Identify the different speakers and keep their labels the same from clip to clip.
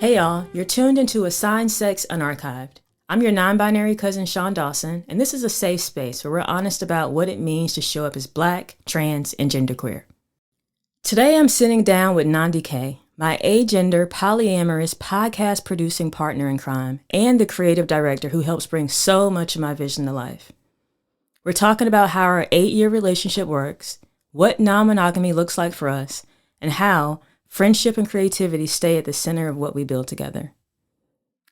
Speaker 1: Hey y'all, you're tuned into Assigned Sex Unarchived. I'm your non-binary cousin Shaun Dawson, and this is a safe space where we're honest about what it means to show up as Black, trans, and genderqueer. Today I'm sitting down with Nandi K, my agender, polyamorous podcast producing partner in crime, and the creative director who helps bring so much of my vision to life. We're talking about how our 8-year relationship works, what non-monogamy looks like for us, and how friendship and creativity stay at the center of what we build together.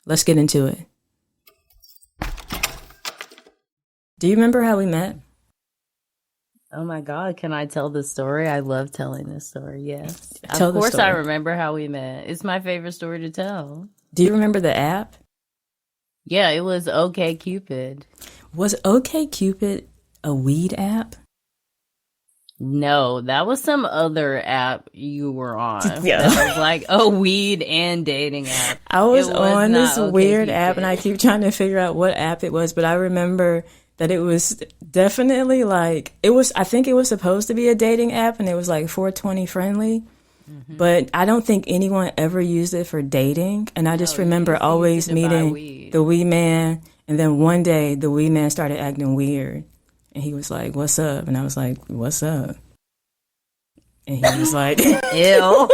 Speaker 1: Let's get into it. Do you remember how we met?
Speaker 2: Oh my God, can I tell the story? I love telling this story, yes.
Speaker 1: Tell the
Speaker 2: Of course
Speaker 1: story.
Speaker 2: I remember how we met. It's my favorite story to tell.
Speaker 1: Do you remember the app?
Speaker 2: Yeah, it was OKCupid.
Speaker 1: Was OKCupid a weed app?
Speaker 2: No, that was some other app you were on.
Speaker 1: Yeah.
Speaker 2: That was like a weed and dating app.
Speaker 1: I was on this
Speaker 2: not
Speaker 1: weird
Speaker 2: OkCupid.
Speaker 1: app and I keep trying to figure out what app it was, but I remember that it was definitely like, I think it was supposed to be a dating app and it was like 420 friendly, but I don't think anyone ever used it for dating. And I just remember always meeting the wee man. And then one day the wee man started acting weird and he was like, "What's up?" And I was like, "What's up?" And he was like,
Speaker 2: Ew.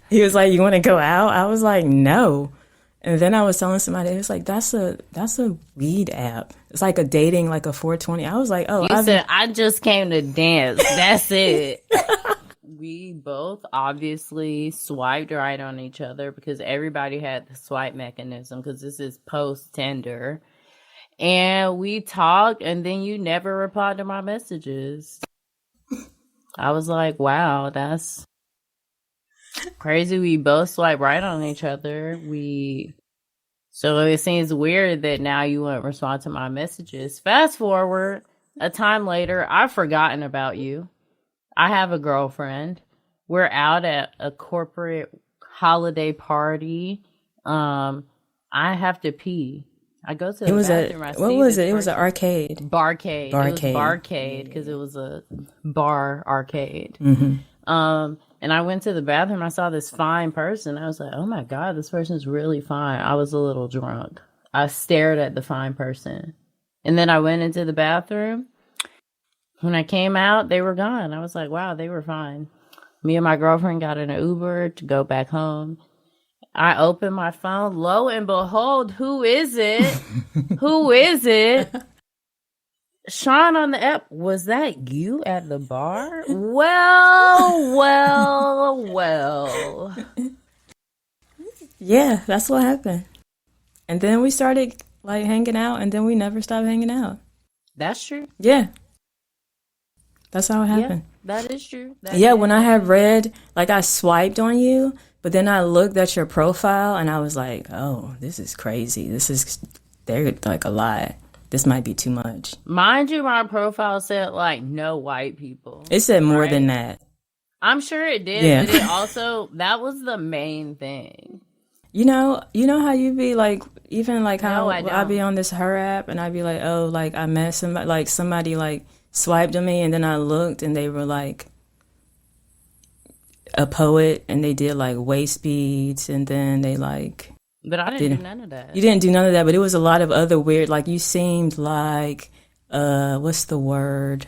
Speaker 1: he was like, "You want to go out?" I was like, "No." And then I was telling somebody, it was like, that's a weed app. It's like a dating, like a 420. I was like, oh.
Speaker 2: You said, I just came to dance. That's it. We both obviously swiped right on each other because everybody had the swipe mechanism because this is post-Tinder. And we talked, and then you never replied to my messages. I was like, wow, that's crazy. We both swipe right on each other. So it seems weird that now you won't respond to my messages. Fast forward a time later, I've forgotten about you. I have a girlfriend. We're out at a corporate holiday party. I have to pee. I go to the bathroom.
Speaker 1: What was it? It was an arcade.
Speaker 2: Barcade. It was Barcade because it was a bar arcade. And I went to the bathroom. I saw this fine person. I was like, oh my God, this person's really fine. I was a little drunk. I stared at the fine person. And then I went into the bathroom. When I came out, they were gone. I was like, wow, they were fine. Me and my girlfriend got in an Uber to go back home. I opened my phone. Lo and behold, who is it? Who is it? Shaun on the app. Was that you at the bar? Well.
Speaker 1: Yeah, that's what happened. And then we started like hanging out and then we never stopped hanging out.
Speaker 2: That's true.
Speaker 1: Yeah. That's how it happened.
Speaker 2: Yeah, that is true.
Speaker 1: When I had read, like I swiped on you, but then I looked at your profile and I was like, oh, this is crazy. They're like a lot. This might be too much.
Speaker 2: Mind you, my profile said like no white people.
Speaker 1: It said more than that.
Speaker 2: I'm sure it did, but it also, that was the main thing.
Speaker 1: You know how you be like, even like how
Speaker 2: No,
Speaker 1: I be on this Her app and I'd be like, oh, like I met somebody like swiped on me and then I looked and they were like a poet and they did like waist beads and then they like.
Speaker 2: But I didn't do none of that.
Speaker 1: You didn't do none of that, but it was a lot of other weird, like you seemed like, what's the word?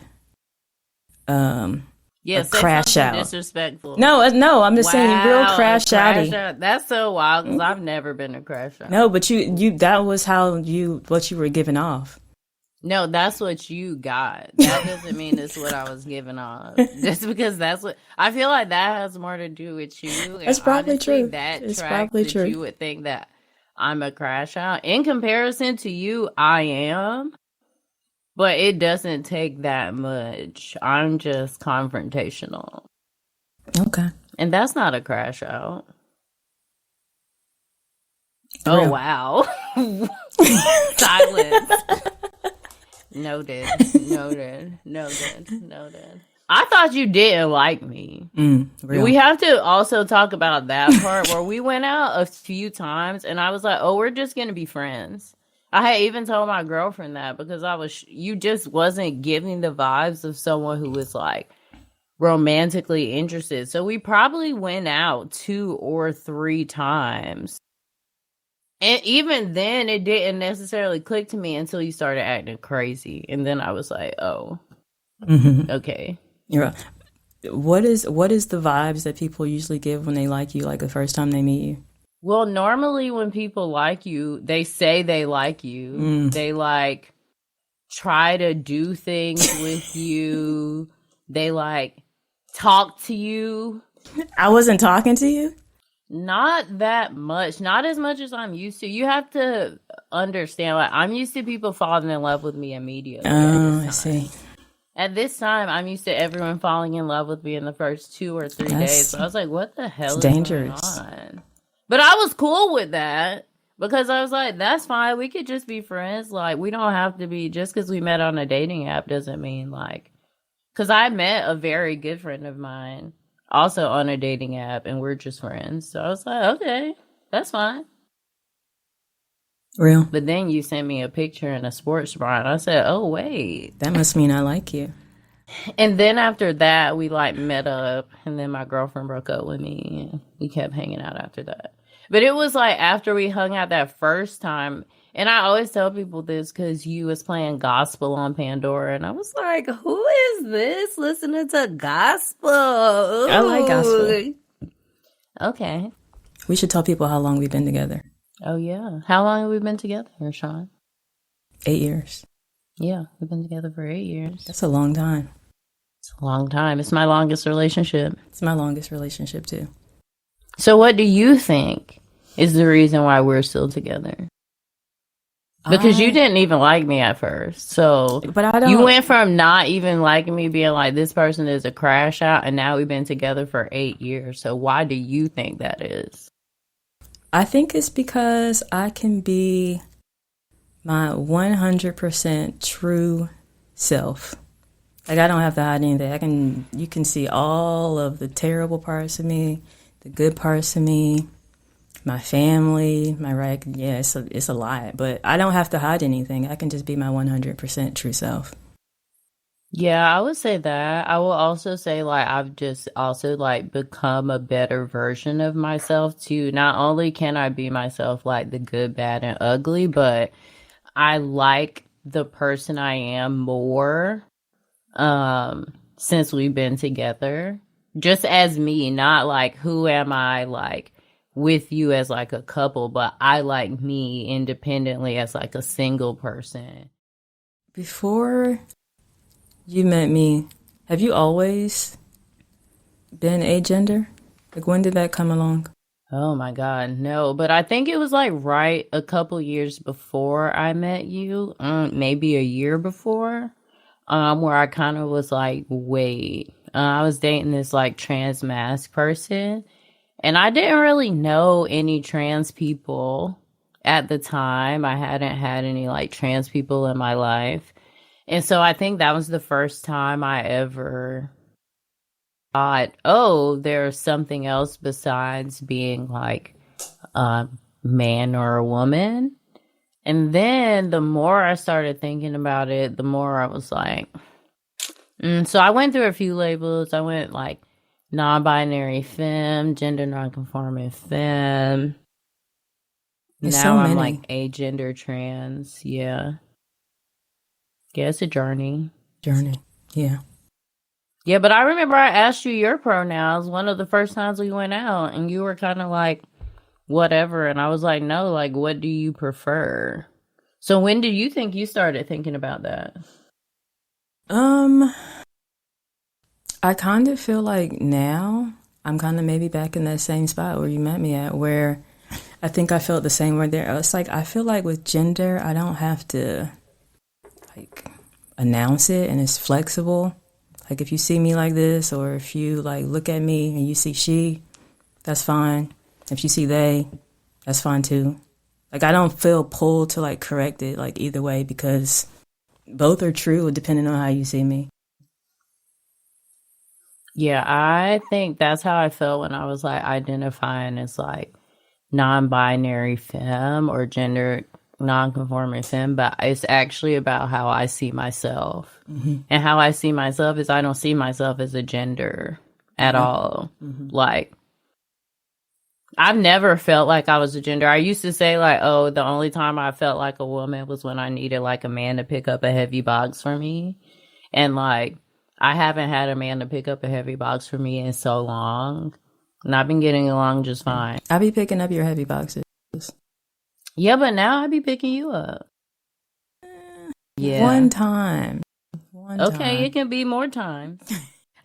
Speaker 1: Crash out.
Speaker 2: Disrespectful.
Speaker 1: No, I'm just saying real crash outy.
Speaker 2: That's so wild because I've never been a crash out.
Speaker 1: No, but you that was what you were giving off.
Speaker 2: No, that's what you got. That doesn't mean it's what I was giving off. Just because that's what I feel like that has more to do with you.
Speaker 1: It's probably
Speaker 2: honestly,
Speaker 1: true. It's probably true.
Speaker 2: You would think that I'm a crash out. In comparison to you, I am. But it doesn't take that much. I'm just confrontational.
Speaker 1: Okay.
Speaker 2: And that's not a crash out. Oh, wow. Silence. Noted. I thought you didn't like me. We have to also talk about that part where we went out a few times and I was like, oh, we're just going to be friends. I had even told my girlfriend that because you just wasn't giving the vibes of someone who was like romantically interested. So we probably went out 2 or 3 times. And even then, it didn't necessarily click to me until you started acting crazy. And then I was like, oh, okay.
Speaker 1: You're right. What is the vibes that people usually give when they like you, like the first time they meet you?
Speaker 2: Well, normally when people like you, they say they like you. They like try to do things with you. They like talk to you.
Speaker 1: I wasn't talking to you?
Speaker 2: Not that much. Not as much as I'm used to. You have to understand, like, I'm used to people falling in love with me immediately.
Speaker 1: Oh, I see.
Speaker 2: At this time, I'm used to everyone falling in love with me in the first 2 or 3 days. So I was like, what the hell is
Speaker 1: dangerous.
Speaker 2: going on? But I was cool with that because I was like, that's fine. We could just be friends. Like, we don't have to be, just because we met on a dating app doesn't mean like, because I met a very good friend of mine also on a dating app and we're just friends. So I was like, okay, that's fine.
Speaker 1: Real.
Speaker 2: But then you sent me a picture in a sports bra and I said, oh, wait.
Speaker 1: That must mean I like you.
Speaker 2: And then after that, we like met up and then my girlfriend broke up with me and we kept hanging out after that. But it was like after we hung out that first time, and I always tell people this because you was playing gospel on Pandora and I was like, who is this listening to gospel? Ooh.
Speaker 1: I like gospel.
Speaker 2: Okay.
Speaker 1: We should tell people how long we've been together.
Speaker 2: Oh, yeah. How long have we been together, Shaun?
Speaker 1: 8 years.
Speaker 2: Yeah, we've been together for 8 years.
Speaker 1: That's a long time.
Speaker 2: It's a long time. It's my longest relationship.
Speaker 1: It's my longest relationship, too.
Speaker 2: So what do you think is the reason why we're still together? Because you didn't even like me at first. So
Speaker 1: but I don't...
Speaker 2: you went from not even liking me, being like, this person is a crash out, and now we've been together for 8 years. So why do you think that is?
Speaker 1: I think it's because I can be my 100% true self. Like, I don't have to hide anything. You can see all of the terrible parts of me, the good parts of me, my family, it's a lot. But I don't have to hide anything. I can just be my 100% true self.
Speaker 2: Yeah, I would say that. I will also say, like, I've just also, like, become a better version of myself, too. Not only can I be myself, like, the good, bad, and ugly, but I like the person I am more since we've been together. Just as me, not, like, who am I, like, with you as, like, a couple, but I like me independently as, like, a single person.
Speaker 1: Before you met me, have you always been agender? Like, when did that come along?
Speaker 2: Oh my God, no. But I think it was like right a couple years before I met you, maybe a year before, where I kind of was like, wait, I was dating this like trans mask person and I didn't really know any trans people at the time. I hadn't had any like trans people in my life. And so I think that was the first time I ever thought, oh, there's something else besides being like a man or a woman. And then the more I started thinking about it, the more I was like, so I went through a few labels. I went like non-binary femme, gender non-conforming femme.
Speaker 1: There's
Speaker 2: now
Speaker 1: so
Speaker 2: I'm
Speaker 1: many.
Speaker 2: like agender trans. Yeah. Yeah, it's a journey.
Speaker 1: Yeah.
Speaker 2: Yeah, but I remember I asked you your pronouns one of the first times we went out, and you were kind of like, whatever. And I was like, no, like, what do you prefer? So when did you think you started thinking about that?
Speaker 1: I kind of feel like now I'm kind of maybe back in that same spot where you met me at, where I think I felt the same way there. It's like, I feel like with gender, I don't have to like announce it, and it's flexible. Like, if you see me like this, or if you like look at me and you see she, that's fine. If you see they, that's fine too. Like, I don't feel pulled to like correct it like either way, because both are true depending on how you see me.
Speaker 2: Yeah, I think that's how I felt when I was like identifying as like non-binary femme or gender nonconformist, but it's actually about how I see myself. And how I see myself is I don't see myself as a gender at all. Like, I've never felt like I was a gender. I used to say, like, oh, the only time I felt like a woman was when I needed, like, a man to pick up a heavy box for me. And, like, I haven't had a man to pick up a heavy box for me in so long. And I've been getting along just fine.
Speaker 1: I be picking up your heavy boxes.
Speaker 2: Yeah, but now I be picking you up. Yeah.
Speaker 1: One time.
Speaker 2: Okay, it can be more times.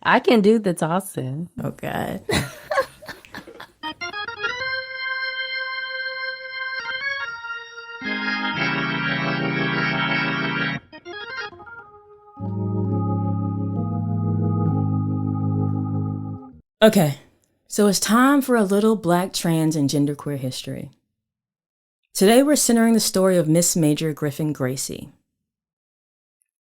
Speaker 2: I can do the tossing.
Speaker 1: Oh, God. Okay, so it's time for a little Black trans and genderqueer history. Today we're centering the story of Miss Major Griffin Gracie.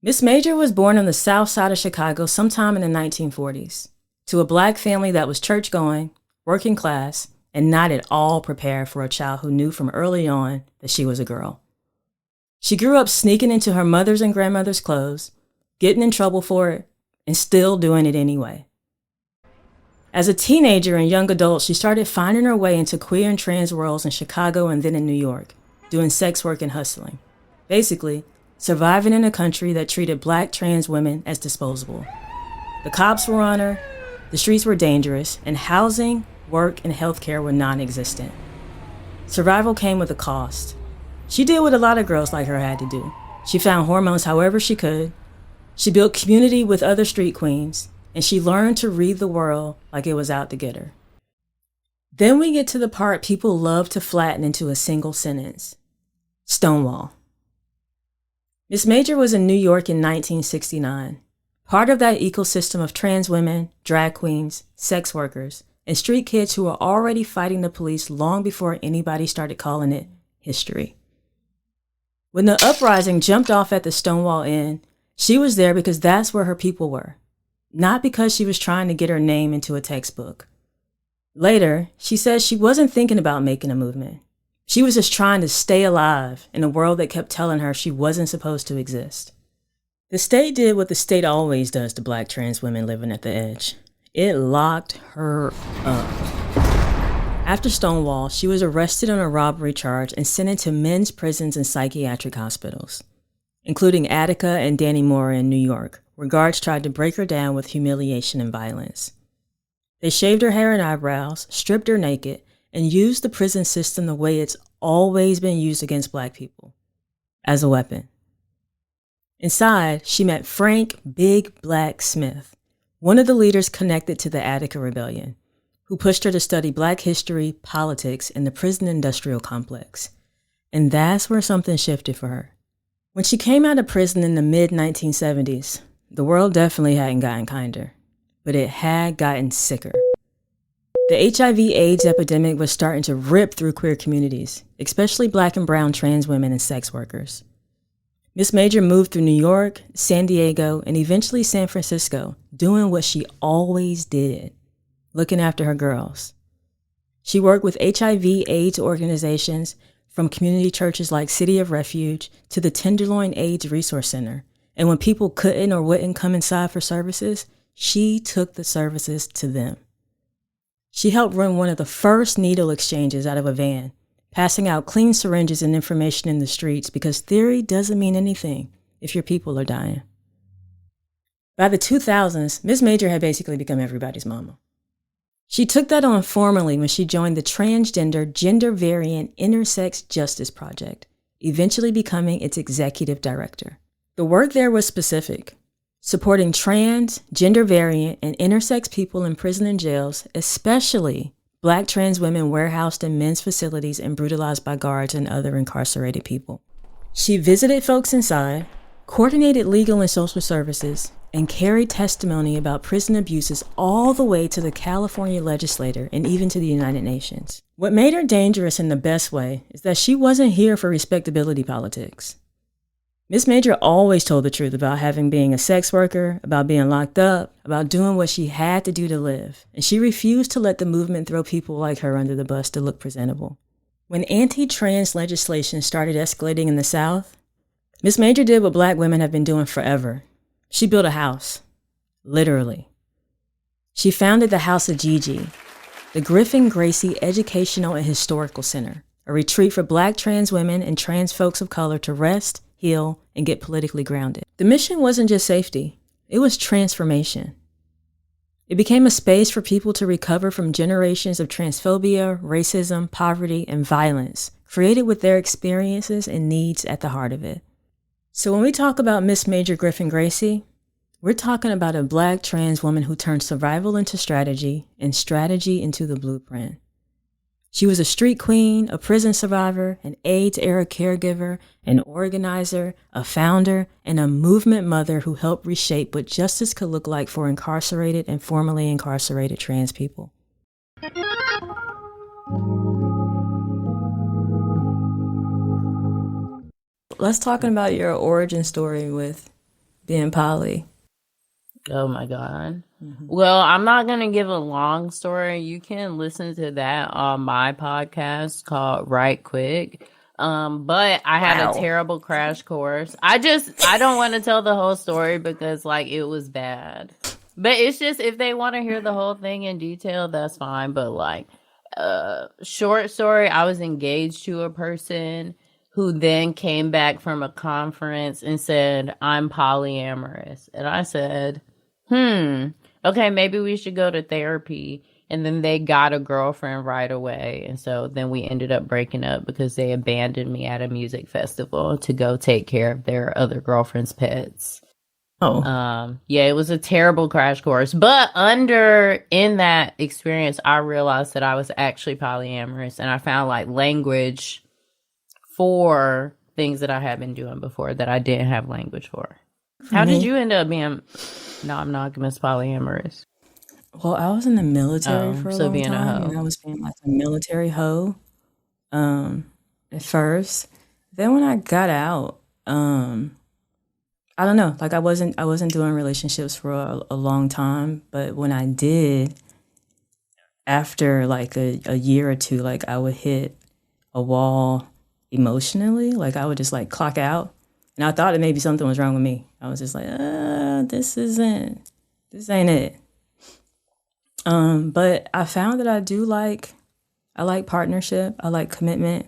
Speaker 1: Miss Major was born on the south side of Chicago sometime in the 1940s to a Black family that was church-going, working class, and not at all prepared for a child who knew from early on that she was a girl. She grew up sneaking into her mother's and grandmother's clothes, getting in trouble for it, and still doing it anyway. As a teenager and young adult, she started finding her way into queer and trans worlds in Chicago and then in New York, doing sex work and hustling. Basically, surviving in a country that treated Black trans women as disposable. The cops were on her, the streets were dangerous, and housing, work, and healthcare were non-existent. Survival came with a cost. She did what a lot of girls like her had to do. She found hormones however she could. She built community with other street queens, and she learned to read the world like it was out to get her. Then we get to the part people love to flatten into a single sentence. Stonewall. Miss Major was in New York in 1969, part of that ecosystem of trans women, drag queens, sex workers, and street kids who were already fighting the police long before anybody started calling it history. When the uprising jumped off at the Stonewall Inn, she was there because that's where her people were, not because she was trying to get her name into a textbook. Later, she says she wasn't thinking about making a movement. She was just trying to stay alive in a world that kept telling her she wasn't supposed to exist. The state did what the state always does to Black trans women living at the edge. It locked her up. After Stonewall, she was arrested on a robbery charge and sent into men's prisons and psychiatric hospitals, including Attica and Danny Moore in New York, where guards tried to break her down with humiliation and violence. They shaved her hair and eyebrows, stripped her naked, and used the prison system the way it's always been used against Black people, as a weapon. Inside, she met Frank Big Black Smith, one of the leaders connected to the Attica Rebellion, who pushed her to study Black history, politics, and the prison industrial complex. And that's where something shifted for her. When she came out of prison in the mid-1970s, the world definitely hadn't gotten kinder, but it had gotten sicker. The HIV/AIDS epidemic was starting to rip through queer communities, especially Black and brown trans women and sex workers. Miss Major moved through New York, San Diego, and eventually San Francisco, doing what she always did, looking after her girls. She worked with HIV/AIDS organizations, from community churches like City of Refuge to the Tenderloin AIDS Resource Center. And when people couldn't or wouldn't come inside for services, she took the services to them. She helped run one of the first needle exchanges out of a van, passing out clean syringes and information in the streets because theory doesn't mean anything if your people are dying. By the 2000s, Ms. Major had basically become everybody's mama. She took that on formally when she joined the Transgender, Gender Variant, Intersex Justice Project, eventually becoming its executive director. The work there was specific, supporting trans, gender variant, and intersex people in prison and jails, especially Black trans women warehoused in men's facilities and brutalized by guards and other incarcerated people. She visited folks inside, coordinated legal and social services, and carried testimony about prison abuses all the way to the California legislature and even to the United Nations. What made her dangerous in the best way is that she wasn't here for respectability politics. Ms. Major always told the truth about being a sex worker, about being locked up, about doing what she had to do to live, and she refused to let the movement throw people like her under the bus to look presentable. When anti-trans legislation started escalating in the South, Miss Major did what Black women have been doing forever. She built a house. Literally. She founded the House of Gigi, the Griffin Gracie Educational and Historical Center, a retreat for Black trans women and trans folks of color to rest, heal, and get politically grounded. The mission wasn't just safety, it was transformation. It became a space for people to recover from generations of transphobia, racism, poverty, and violence, created with their experiences and needs at the heart of it. So when we talk about Miss Major Griffin Gracie, we're talking about a Black trans woman who turned survival into strategy and strategy into the blueprint. She was a street queen, a prison survivor, an AIDS-era caregiver, an organizer, a founder, and a movement mother who helped reshape what justice could look like for incarcerated and formerly incarcerated trans people. Let's talk about your origin story with being poly.
Speaker 2: Oh my God. Mm-hmm. Well, I'm not going to give a long story. You can listen to that on my podcast called Right Quick. But I had a terrible crash course. I don't want to tell the whole story because like it was bad. But it's just, if they want to hear the whole thing in detail, that's fine. But like, short story, I was engaged to a person who then came back from a conference and said, I'm polyamorous. And I said, okay, maybe we should go to therapy. And then they got a girlfriend right away. And so then we ended up breaking up because they abandoned me at a music festival to go take care of their other girlfriend's pets. Oh. Yeah, it was a terrible crash course. But in that experience, I realized that I was actually polyamorous. And I found like language for things that I had been doing before that I didn't have language for. How did you end up being non-monogamous polyamorous?
Speaker 1: Well, I was in the military for a long time, and I was being like a military hoe at first. Then when I got out, I don't know, like I wasn't doing relationships for a long time, but when I did, after like a year or two, like I would hit a wall emotionally, like I would just like clock out, and I thought that maybe something was wrong with me. I was just like, this ain't it. But I found that I like partnership, I like commitment.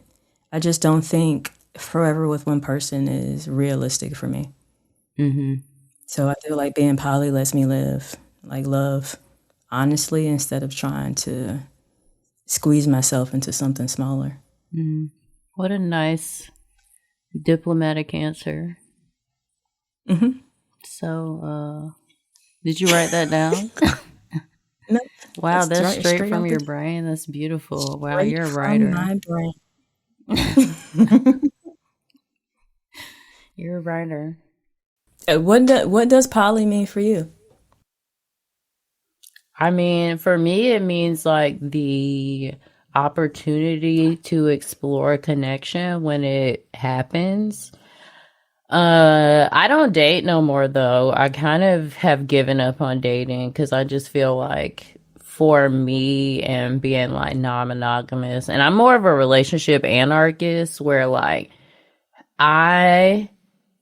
Speaker 1: I just don't think forever with one person is realistic for me. Mm-hmm. So I feel like being poly lets me live, like love honestly instead of trying to squeeze myself into something smaller.
Speaker 2: Mm. What a nice diplomatic answer. Mm-hmm. So, did you write that down?
Speaker 1: No.
Speaker 2: Wow, that's straight from your brain. That's beautiful. Wow, you're a writer. My brain. You're a writer.
Speaker 1: What does poly mean for you?
Speaker 2: I mean, for me, it means like the opportunity to explore connection when it happens. I don't date no more though. I kind of have given up on dating because I just feel like for me and being like non-monogamous, and I'm more of a relationship anarchist where like I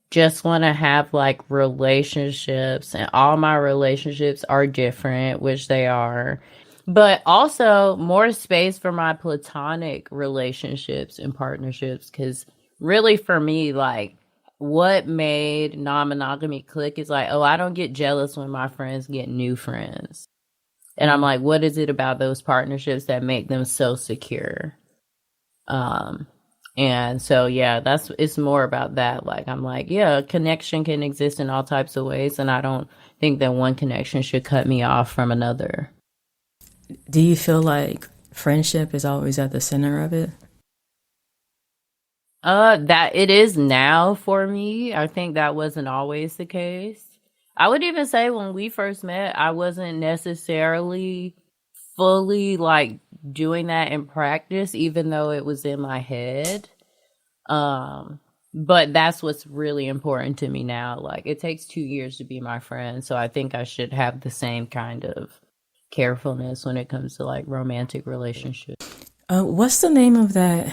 Speaker 2: just want to have like relationships, and all my relationships are different, which they are, but also more space for my platonic relationships and partnerships. Because really for me, like what made non-monogamy click is like, oh, I don't get jealous when my friends get new friends. And I'm like, what is it about those partnerships that make them so secure? And so, yeah, it's more about that. Like, I'm like, yeah, connection can exist in all types of ways. And I don't think that one connection should cut me off from another.
Speaker 1: Do you feel like friendship is always at the center of it?
Speaker 2: That it is now for me. I think that wasn't always the case. I would even say when we first met, I wasn't necessarily fully like doing that in practice, even though it was in my head. But that's what's really important to me now. Like it takes 2 years to be my friend. So I think I should have the same kind of carefulness when it comes to like romantic relationships.
Speaker 1: What's the name of that?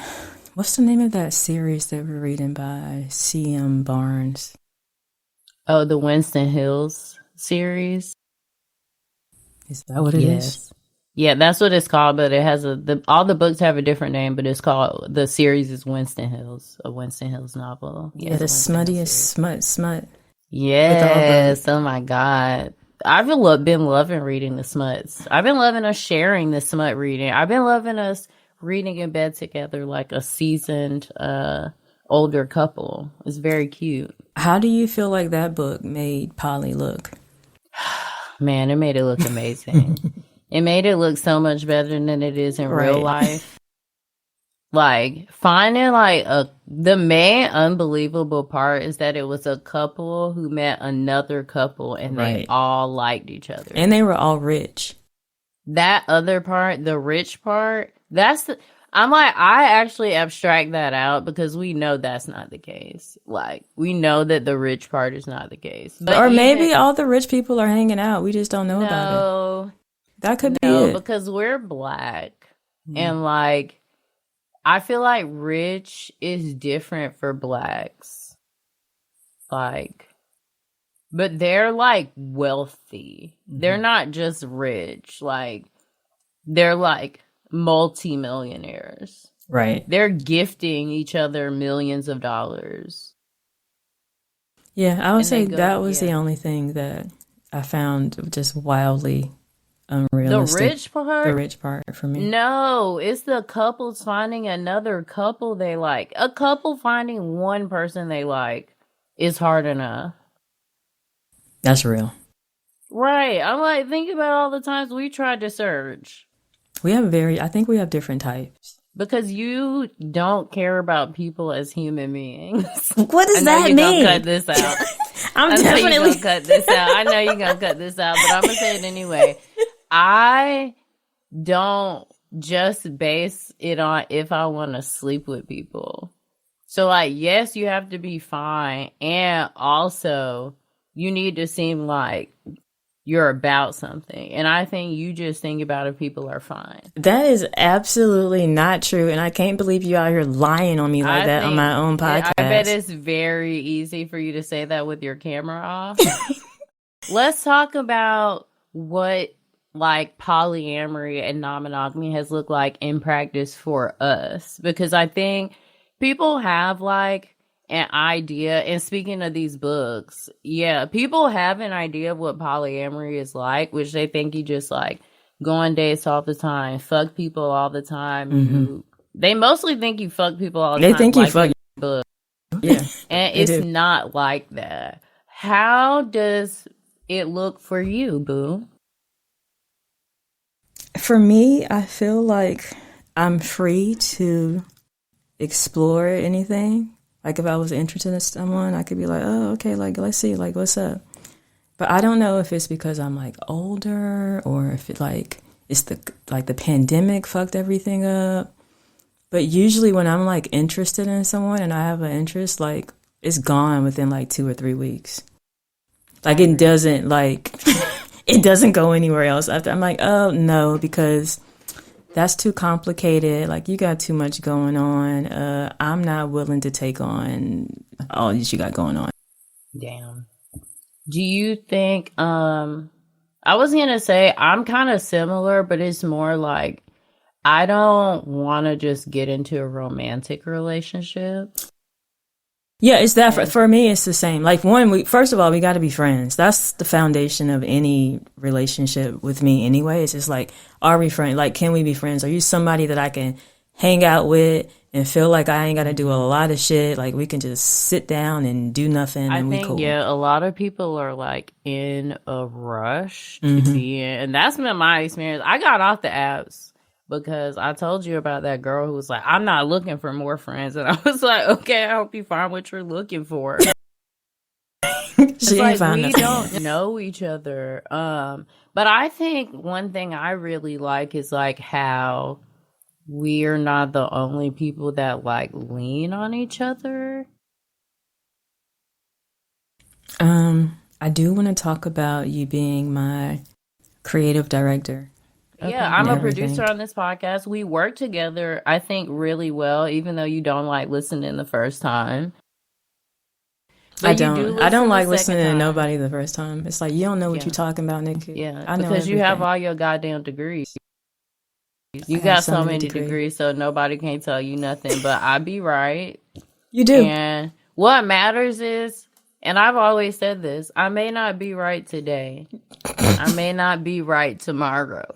Speaker 1: What's the name of that series that we're reading by C.M. Barnes?
Speaker 2: Oh, the Winston Hills series.
Speaker 1: Is that what it is?
Speaker 2: Yeah, that's what it's called, but it has all the books have a different name, but it's called, the series is Winston Hills, a Winston Hills novel.
Speaker 1: Yeah, the smuttiest smut.
Speaker 2: Yes, oh my God. I've been loving reading the smuts. I've been loving us sharing the smut reading. I've been loving us reading in bed together like a seasoned older couple. It's very cute.
Speaker 1: How do you feel like that book made Polly look?
Speaker 2: Man, it made it look amazing. It made it look so much better than it is in real life. Like, finding the main unbelievable part is that it was a couple who met another couple and they all liked each other.
Speaker 1: And they were all rich.
Speaker 2: That other part, the rich part, I actually abstract that out because we know that's not the case. Like, we know that the rich part is not the case. But
Speaker 1: or maybe all the rich people are hanging out. We just don't know about it. That could be it.
Speaker 2: Because we're Black. And like, I feel like rich is different for Blacks. Like, but they're like wealthy. They're not just rich. Like, they're like multi-millionaires.
Speaker 1: Right.
Speaker 2: They're gifting each other millions of dollars.
Speaker 1: Yeah, I would say that was the only thing that I found just wildly unrealistic.
Speaker 2: The rich part?
Speaker 1: The rich part for me.
Speaker 2: No, it's the couples finding another couple they like. A couple finding one person they like is hard enough.
Speaker 1: That's real.
Speaker 2: Right. I'm like, think about all the times we tried to search.
Speaker 1: I think we have different types.
Speaker 2: Because you don't care about people as human beings.
Speaker 1: What does that mean?
Speaker 2: Gonna cut this out.
Speaker 1: I'm definitely
Speaker 2: gonna cut this out. I know you're gonna cut this out, but I'm gonna say it anyway. I don't just base it on if I want to sleep with people. So, like, yes, you have to be fine, and also you need to seem like you're about something. And I think you just think about if people are fine. That
Speaker 1: is absolutely not true. And I can't believe you out here lying on me like that on my own podcast.
Speaker 2: I bet it's very easy for you to say that with your camera off. Let's talk about what like polyamory and non-monogamy has looked like in practice for us. Because I think people have like an idea, and speaking of these books, people have an idea of what polyamory is like, which they think you just like go on dates all the time, fuck people all the time. They mostly think you fuck people all the time.
Speaker 1: They think you fuck
Speaker 2: book. Yeah. And it's not like that. How does it look for you, boo?
Speaker 1: For me, I feel like I'm free to explore anything. Like, if I was interested in someone, I could be like, oh, okay, like, let's see, like, what's up? But I don't know if it's because I'm, like, older or if it, like, it's the pandemic fucked everything up. But usually when I'm, like, interested in someone and I have an interest, like, it's gone within, like, 2 or 3 weeks. Like, it doesn't, like, it doesn't go anywhere else after. I'm like, oh, no, because that's too complicated. Like, you got too much going on. I'm not willing to take on all that you got going on.
Speaker 2: Damn. Do you think, I was going to say I'm kind of similar, but it's more like I don't want to just get into a romantic relationship.
Speaker 1: Yeah, it's that. For me, it's the same. Like, first of all, we got to be friends. That's the foundation of any relationship with me anyway. It's just like, are we friends? Like, can we be friends? Are you somebody that I can hang out with and feel like I ain't got to do a lot of shit? Like, we can just sit down and do nothing and we cool.
Speaker 2: Yeah, a lot of people are like in a rush to be in. And that's been my experience. I got off the apps because I told you about that girl who was like, I'm not looking for more friends. And I was like, okay, I hope you find what you're looking for. It's like, we don't know each other. But I think one thing I really like is like how we're not the only people that like lean on each other.
Speaker 1: I do want to talk about you being my creative director
Speaker 2: Yeah,
Speaker 1: Okay.
Speaker 2: I'm
Speaker 1: And
Speaker 2: a
Speaker 1: everything.
Speaker 2: producer on this podcast. We work together, I think, really well, even though you don't like listening the first time.
Speaker 1: I
Speaker 2: But you do
Speaker 1: don't. I don't
Speaker 2: listen the
Speaker 1: like
Speaker 2: second
Speaker 1: listening to
Speaker 2: time.
Speaker 1: nobody the first time. It's like you don't know what
Speaker 2: Yeah.
Speaker 1: you're talking about, Nikki.
Speaker 2: Yeah.
Speaker 1: I know
Speaker 2: Because you have
Speaker 1: everything.
Speaker 2: all your goddamn degrees.
Speaker 1: I
Speaker 2: You
Speaker 1: have
Speaker 2: got
Speaker 1: so
Speaker 2: so
Speaker 1: many
Speaker 2: many
Speaker 1: degrees.
Speaker 2: degrees, so nobody can tell you nothing. But I be right.
Speaker 1: You do.
Speaker 2: And what matters is, and I've always said this, I may not be right today. I may not be right tomorrow.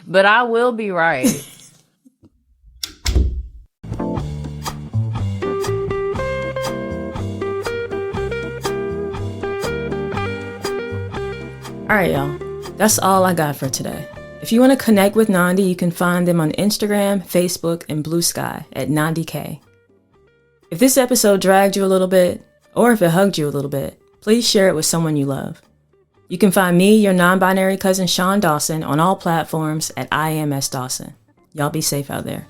Speaker 2: But I will be right.
Speaker 1: All right, y'all. That's all I got for today. If you want to connect with Nandi, you can find them on Instagram, Facebook, and Blue Sky at Nandi K. If this episode dragged you a little bit, or if it hugged you a little bit, please share it with someone you love. You can find me, your non-binary cousin Shaun Dawson, on all platforms at IMS Dawson. Y'all be safe out there.